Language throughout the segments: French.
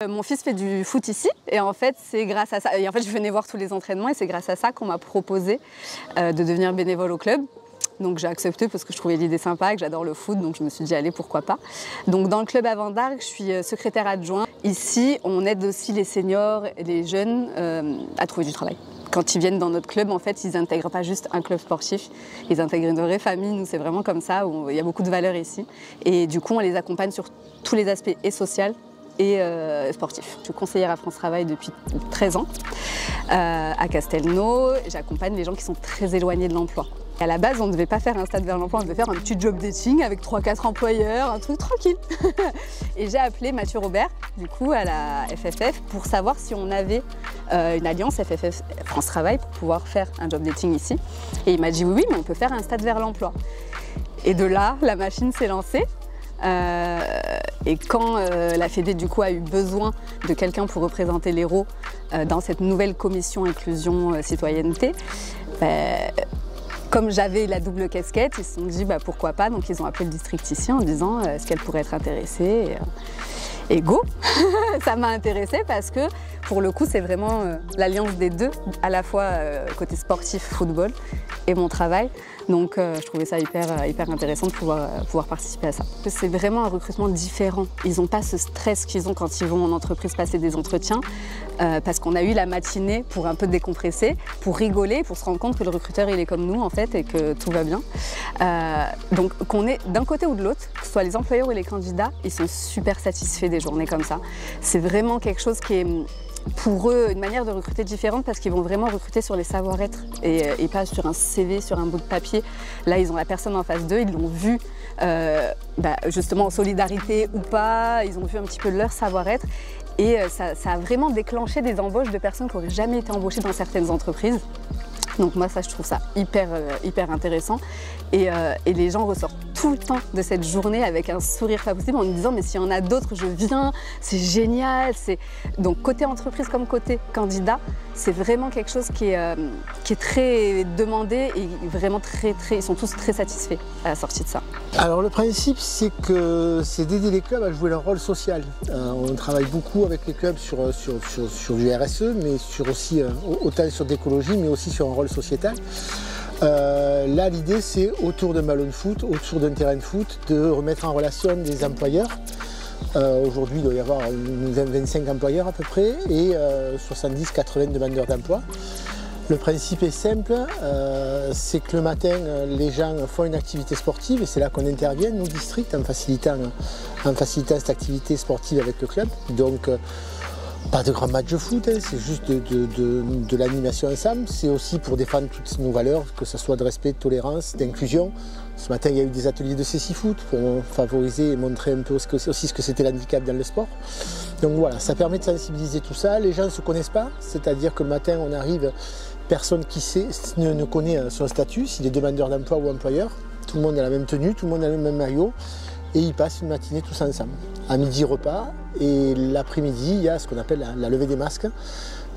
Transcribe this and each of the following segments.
Mon fils fait du foot ici et en fait c'est grâce à ça, et en fait je venais voir tous les entraînements et c'est grâce à ça qu'on m'a proposé de devenir bénévole au club. Donc j'ai accepté parce que je trouvais l'idée sympa et que j'adore le foot, donc je me suis dit allez pourquoi pas. Donc dans le club Avant d'Arc, je suis secrétaire adjoint. Ici on aide aussi les seniors et les jeunes à trouver du travail. Quand ils viennent dans notre club, en fait, ils n'intègrent pas juste un club sportif, ils intègrent une vraie famille. Nous, c'est vraiment comme ça, où il y a beaucoup de valeurs ici. Et du coup, on les accompagne sur tous les aspects et social et sportif. Je suis conseillère à France Travail depuis 13 ans à Castelnau. J'accompagne les gens qui sont très éloignés de l'emploi. À la base, on ne devait pas faire un stade vers l'emploi, on devait faire un petit job dating avec 3-4 employeurs, un truc tranquille. Et j'ai appelé Mathieu Robert, du coup, à la FFF pour savoir si on avait une alliance FFF France Travail pour pouvoir faire un job dating ici. Et il m'a dit oui, mais on peut faire un stade vers l'emploi. Et de là, la machine s'est lancée. Et quand la Fédé du coup a eu besoin de quelqu'un pour représenter l'Hérault dans cette nouvelle commission inclusion citoyenneté, comme j'avais la double casquette, ils se sont dit pourquoi pas, donc ils ont appelé le district ici en disant est-ce qu'elle pourrait être intéressée et go. Ça m'a intéressée parce que pour le coup c'est vraiment l'alliance des deux, à la fois côté sportif, football et mon travail. Donc je trouvais ça hyper intéressant de pouvoir participer à ça. C'est vraiment un recrutement différent. Ils n'ont pas ce stress qu'ils ont quand ils vont en entreprise passer des entretiens parce qu'on a eu la matinée pour un peu décompresser, pour rigoler, pour se rendre compte que le recruteur il est comme nous en fait et que tout va bien. Donc qu'on est d'un côté ou de l'autre, que ce soit les employeurs ou les candidats, ils sont super satisfaits des journées comme ça. C'est vraiment quelque chose qui est pour eux une manière de recruter différente parce qu'ils vont vraiment recruter sur les savoir-être et pas sur un CV, sur un bout de papier. Là, ils ont la personne en face d'eux, ils l'ont vu justement en solidarité ou pas, ils ont vu un petit peu leur savoir-être et ça a vraiment déclenché des embauches de personnes qui n'auraient jamais été embauchées dans certaines entreprises. Donc moi, ça, je trouve ça hyper intéressant. Et les gens ressortent tout le temps de cette journée avec un sourire pas possible en me disant mais s'il y en a d'autres, je viens, c'est génial. Donc côté entreprise comme côté candidat, c'est vraiment quelque chose qui est très demandé et vraiment ils sont tous très satisfaits à la sortie de ça. Alors le principe, c'est d'aider les clubs à jouer leur rôle social. On travaille beaucoup avec les clubs sur du RSE, mais aussi autant sur l'écologie, mais aussi sur un rôle sociétal. Là, l'idée, c'est autour d'un ballon de foot, autour d'un terrain de foot, de remettre en relation des employeurs. Aujourd'hui, il doit y avoir 25 employeurs à peu près et 70-80 demandeurs d'emploi. Le principe est simple, c'est que le matin, les gens font une activité sportive et c'est là qu'on intervient, nous, district, en facilitant cette activité sportive avec le club. Donc, pas de grands matchs de foot, hein, c'est juste de l'animation ensemble. C'est aussi pour défendre toutes nos valeurs, que ce soit de respect, de tolérance, d'inclusion. Ce matin, il y a eu des ateliers de cécifoot pour favoriser et montrer un peu aussi ce que c'était l'handicap dans le sport. Donc voilà, ça permet de sensibiliser tout ça. Les gens ne se connaissent pas, c'est-à-dire que le matin, on arrive, personne qui ne connaît son statut, s'il est demandeur d'emploi ou employeur. Tout le monde a la même tenue, tout le monde a le même maillot. Et ils passent une matinée tous ensemble. À midi, repas, et l'après-midi, il y a ce qu'on appelle la levée des masques.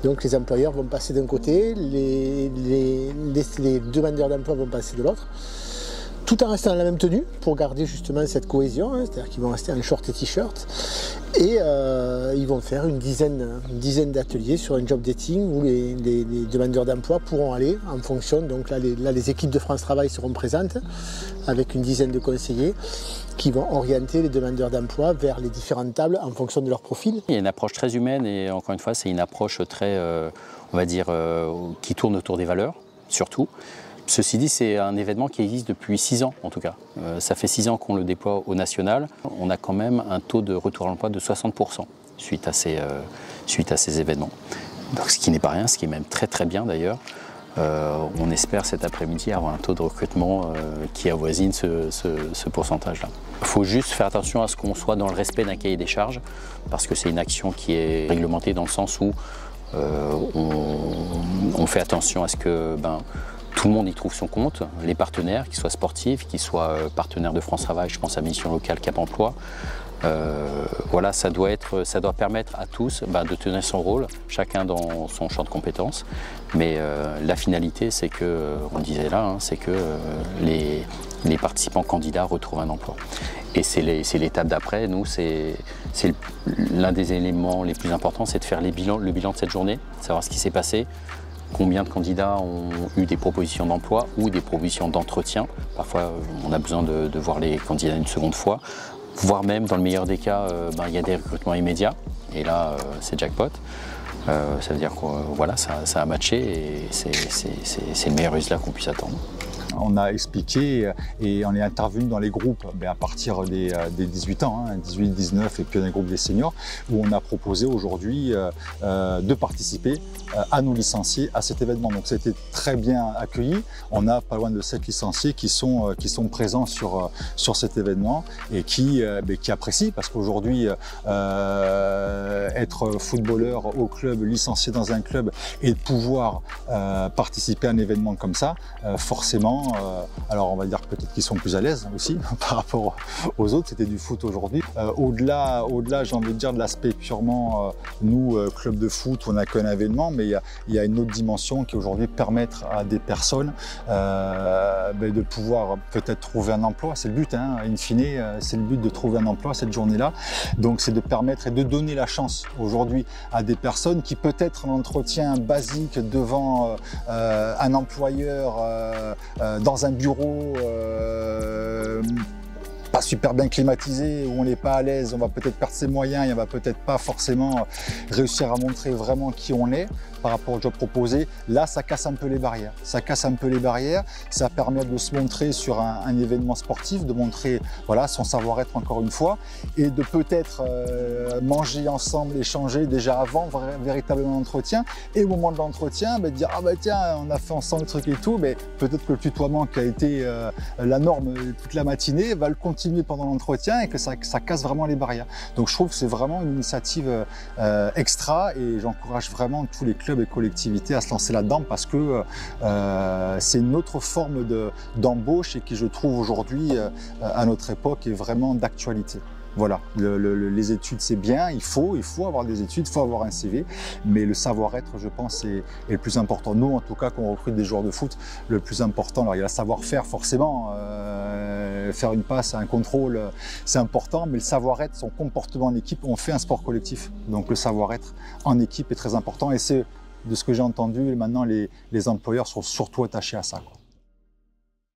Donc les employeurs vont passer d'un côté, les demandeurs d'emploi vont passer de l'autre, tout en restant dans la même tenue pour garder justement cette cohésion, hein, c'est-à-dire qu'ils vont rester en short et t-shirt. Et ils vont faire une dizaine d'ateliers sur un job dating où les demandeurs d'emploi pourront aller en fonction. Donc là, les équipes de France Travail seront présentes avec une dizaine de conseillers qui vont orienter les demandeurs d'emploi vers les différentes tables en fonction de leur profil. Il y a une approche très humaine et encore une fois, c'est une approche très, on va dire, qui tourne autour des valeurs, surtout. Ceci dit, c'est un événement qui existe depuis 6 ans en tout cas. Ça fait 6 ans qu'on le déploie au national. On a quand même un taux de retour à l'emploi de 60% suite à ces événements. Donc, ce qui n'est pas rien, ce qui est même très bien d'ailleurs. On espère cet après-midi avoir un taux de recrutement qui avoisine ce pourcentage-là. Il faut juste faire attention à ce qu'on soit dans le respect d'un cahier des charges parce que c'est une action qui est réglementée dans le sens où on fait attention à ce que tout le monde y trouve son compte, les partenaires, qu'ils soient sportifs, qu'ils soient partenaires de France Travail, je pense à Mission Locale, Cap Emploi, Voilà, ça doit permettre à tous de tenir son rôle, chacun dans son champ de compétences. Mais la finalité, c'est que, on disait là, c'est que les participants candidats retrouvent un emploi. Et c'est l'étape d'après. Nous, c'est l'un des éléments les plus importants, c'est de faire le bilan de cette journée, savoir ce qui s'est passé, combien de candidats ont eu des propositions d'emploi ou des propositions d'entretien. Parfois, on a besoin de voir les candidats une seconde fois, voire même, dans le meilleur des cas, il y a des recrutements immédiats. Et là, c'est jackpot. Ça veut dire que voilà, ça a matché et c'est le meilleur résultat qu'on puisse attendre. On a expliqué et on est intervenu dans les groupes à partir des 18 ans, 18, 19 et puis dans les groupes des seniors, où on a proposé aujourd'hui de participer à nos licenciés à cet événement. Donc c'était très bien accueilli. On a pas loin de 7 licenciés qui sont présents sur cet événement et qui apprécient, parce qu'aujourd'hui être footballeur au club, licencié dans un club et de pouvoir participer à un événement comme ça, forcément, alors on va dire peut-être qu'ils sont plus à l'aise aussi par rapport aux autres. C'était du foot aujourd'hui. Au-delà, j'ai envie de dire, de l'aspect purement nous, club de foot, on n'a qu'un événement, mais il y a une autre dimension qui aujourd'hui permettre à des personnes de pouvoir peut-être trouver un emploi. C'est le but, in fine, c'est le but de trouver un emploi cette journée-là. Donc c'est de permettre et de donner la chance aujourd'hui à des personnes qui peut-être en entretien basique devant un employeur dans un bureau pas super bien climatisé, où on n'est pas à l'aise, on va peut-être perdre ses moyens et on va peut-être pas forcément réussir à montrer vraiment qui on est par rapport au job proposé. Là, ça casse un peu les barrières. Ça casse un peu les barrières, ça permet de se montrer sur un événement sportif, de montrer voilà, son savoir-être encore une fois, et de peut-être manger ensemble, échanger déjà avant véritablement l'entretien, et au moment de l'entretien, dire « Ah bah tiens, on a fait ensemble le truc et tout », mais peut-être que le tutoiement qui a été la norme toute la matinée va le continuer pendant l'entretien et que ça casse vraiment les barrières. Donc je trouve que c'est vraiment une initiative extra, et j'encourage vraiment tous les clubs et collectivités à se lancer là-dedans, parce que c'est une autre forme d'embauche et qui, je trouve aujourd'hui à notre époque, est vraiment d'actualité. Voilà, les études c'est bien, il faut avoir des études, il faut avoir un CV, mais le savoir-être, je pense, est le plus important. Nous, en tout cas, quand on recrute des joueurs de foot, le plus important, alors il y a le savoir-faire forcément, faire une passe, un contrôle, c'est important, mais le savoir-être, son comportement en équipe, on fait un sport collectif, donc le savoir-être en équipe est très important, et c'est de ce que j'ai entendu, maintenant les employeurs sont surtout attachés à ça, quoi.